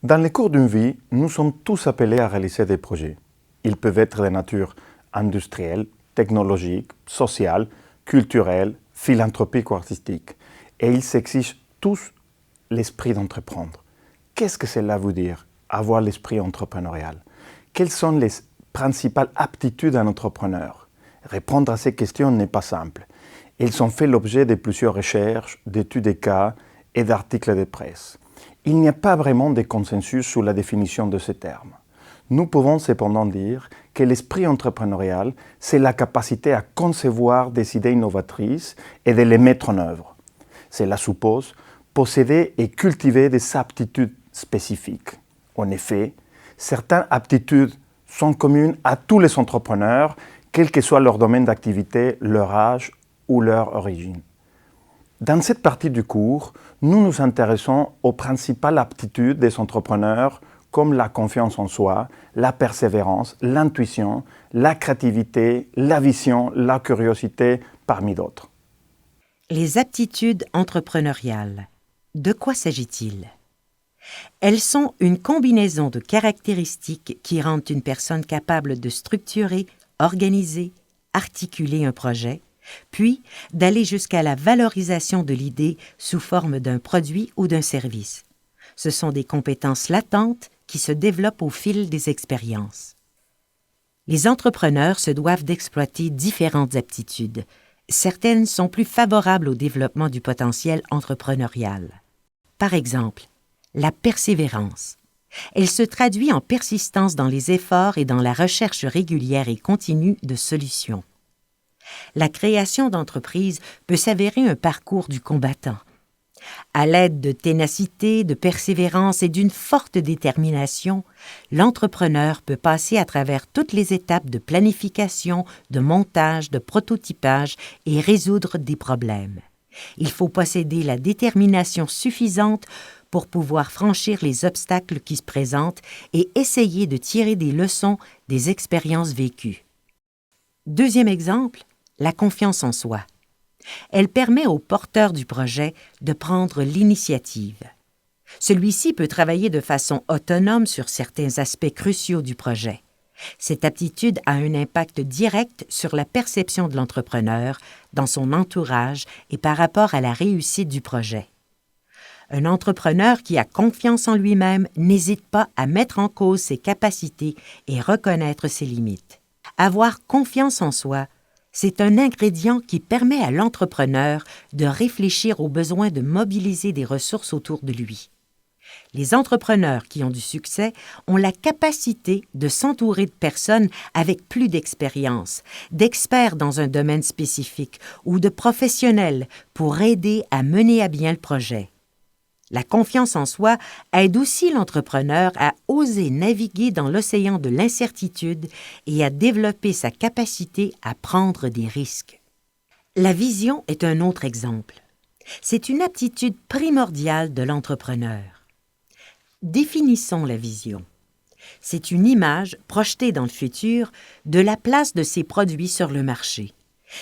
Dans les cours d'une vie, nous sommes tous appelés à réaliser des projets. Ils peuvent être de nature industrielle, technologique, sociale, culturelle, philanthropique ou artistique. Et ils s'exigent tous l'esprit d'entreprendre. Qu'est-ce que cela veut dire, avoir l'esprit entrepreneurial? Quelles sont les principales aptitudes d'un entrepreneur? Répondre à ces questions n'est pas simple. Elles ont fait l'objet de plusieurs recherches, d'études de cas et d'articles de presse. Il n'y a pas vraiment de consensus sur la définition de ces termes. Nous pouvons cependant dire que l'esprit entrepreneurial, c'est la capacité à concevoir des idées innovatrices et de les mettre en œuvre. Cela suppose posséder et cultiver des aptitudes spécifiques. En effet, certaines aptitudes sont communes à tous les entrepreneurs, quel que soit leur domaine d'activité, leur âge ou leur origine. Dans cette partie du cours, nous nous intéressons aux principales aptitudes des entrepreneurs comme la confiance en soi, la persévérance, l'intuition, la créativité, la vision, la curiosité, parmi d'autres. Les aptitudes entrepreneuriales. De quoi s'agit-il? Elles sont une combinaison de caractéristiques qui rendent une personne capable de structurer, organiser, articuler un projet, puis d'aller jusqu'à la valorisation de l'idée sous forme d'un produit ou d'un service. Ce sont des compétences latentes qui se développent au fil des expériences. Les entrepreneurs se doivent d'exploiter différentes aptitudes. Certaines sont plus favorables au développement du potentiel entrepreneurial. Par exemple, la persévérance. Elle se traduit en persistance dans les efforts et dans la recherche régulière et continue de solutions. La création d'entreprises peut s'avérer un parcours du combattant. À l'aide de ténacité, de persévérance et d'une forte détermination, l'entrepreneur peut passer à travers toutes les étapes de planification, de montage, de prototypage et résoudre des problèmes. Il faut posséder la détermination suffisante pour pouvoir franchir les obstacles qui se présentent et essayer de tirer des leçons des expériences vécues. Deuxième exemple, la confiance en soi. Elle permet au porteur du projet de prendre l'initiative. Celui-ci peut travailler de façon autonome sur certains aspects cruciaux du projet. Cette aptitude a un impact direct sur la perception de l'entrepreneur, dans son entourage et par rapport à la réussite du projet. Un entrepreneur qui a confiance en lui-même n'hésite pas à mettre en cause ses capacités et reconnaître ses limites. Avoir confiance en soi, c'est un ingrédient qui permet à l'entrepreneur de réfléchir au besoin de mobiliser des ressources autour de lui. Les entrepreneurs qui ont du succès ont la capacité de s'entourer de personnes avec plus d'expérience, d'experts dans un domaine spécifique ou de professionnels pour aider à mener à bien le projet. La confiance en soi aide aussi l'entrepreneur à oser naviguer dans l'océan de l'incertitude et à développer sa capacité à prendre des risques. La vision est un autre exemple. C'est une aptitude primordiale de l'entrepreneur. Définissons la vision. C'est une image projetée dans le futur de la place de ses produits sur le marché.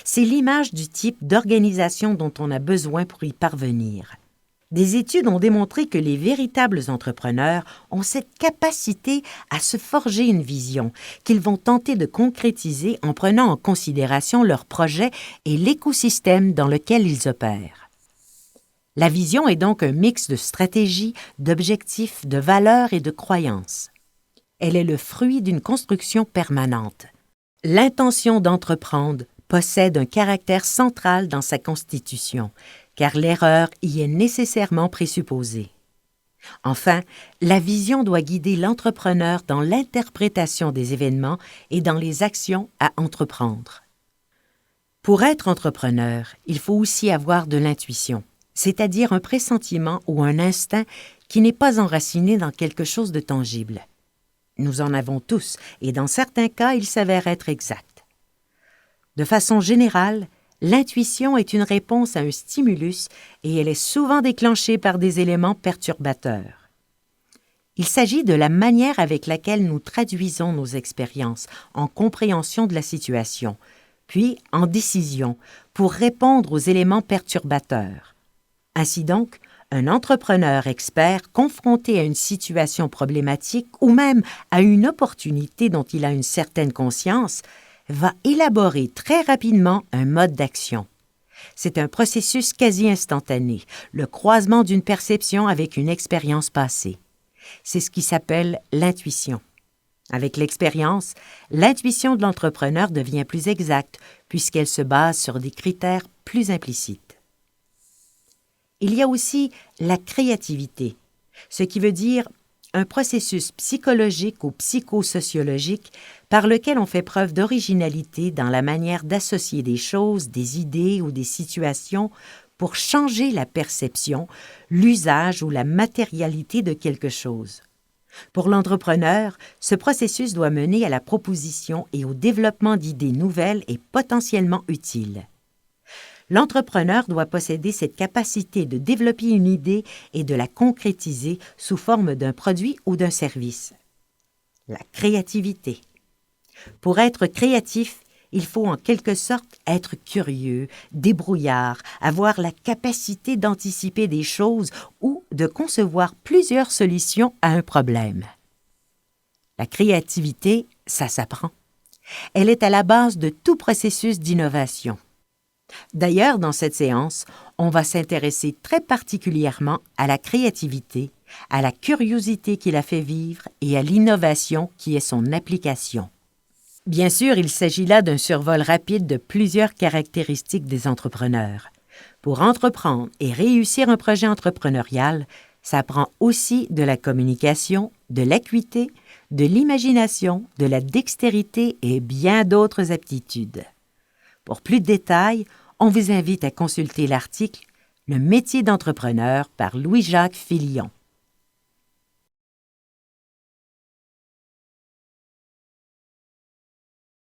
C'est l'image du type d'organisation dont on a besoin pour y parvenir. Des études ont démontré que les véritables entrepreneurs ont cette capacité à se forger une vision qu'ils vont tenter de concrétiser en prenant en considération leur projet et l'écosystème dans lequel ils opèrent. La vision est donc un mix de stratégies, d'objectifs, de valeurs et de croyances. Elle est le fruit d'une construction permanente. L'intention d'entreprendre possède un caractère central dans sa constitution, car l'erreur y est nécessairement présupposée. Enfin, la vision doit guider l'entrepreneur dans l'interprétation des événements et dans les actions à entreprendre. Pour être entrepreneur, il faut aussi avoir de l'intuition, c'est-à-dire un pressentiment ou un instinct qui n'est pas enraciné dans quelque chose de tangible. Nous en avons tous, et dans certains cas, il s'avère être exact. De façon générale, l'intuition est une réponse à un stimulus et elle est souvent déclenchée par des éléments perturbateurs. Il s'agit de la manière avec laquelle nous traduisons nos expériences en compréhension de la situation, puis en décision pour répondre aux éléments perturbateurs. Ainsi donc, Un entrepreneur expert confronté à une situation problématique ou même à une opportunité dont il a une certaine conscience va élaborer très rapidement un mode d'action. C'est un processus quasi instantané, le croisement d'une perception avec une expérience passée. C'est ce qui s'appelle l'intuition. Avec l'expérience, l'intuition de l'entrepreneur devient plus exacte puisqu'elle se base sur des critères plus implicites. Il y a aussi la créativité, ce qui veut dire un processus psychologique ou psychosociologique par lequel on fait preuve d'originalité dans la manière d'associer des choses, des idées ou des situations pour changer la perception, l'usage ou la matérialité de quelque chose. Pour l'entrepreneur, ce processus doit mener à la proposition et au développement d'idées nouvelles et potentiellement utiles. L'entrepreneur doit posséder cette capacité de développer une idée et de la concrétiser sous forme d'un produit ou d'un service. La créativité. Pour être créatif, il faut en quelque sorte être curieux, débrouillard, avoir la capacité d'anticiper des choses ou de concevoir plusieurs solutions à un problème. La créativité, ça s'apprend. Elle est à la base de tout processus d'innovation. D'ailleurs, dans cette séance, on va s'intéresser très particulièrement à la créativité, à la curiosité qui la fait vivre et à l'innovation qui est son application. Bien sûr, il s'agit là d'un survol rapide de plusieurs caractéristiques des entrepreneurs. Pour entreprendre et réussir un projet entrepreneurial, ça prend aussi de la communication, de l'acuité, de l'imagination, de la dextérité et bien d'autres aptitudes. Pour plus de détails, on vous invite à consulter l'article « Le métier d'entrepreneur » par Louis-Jacques Filion.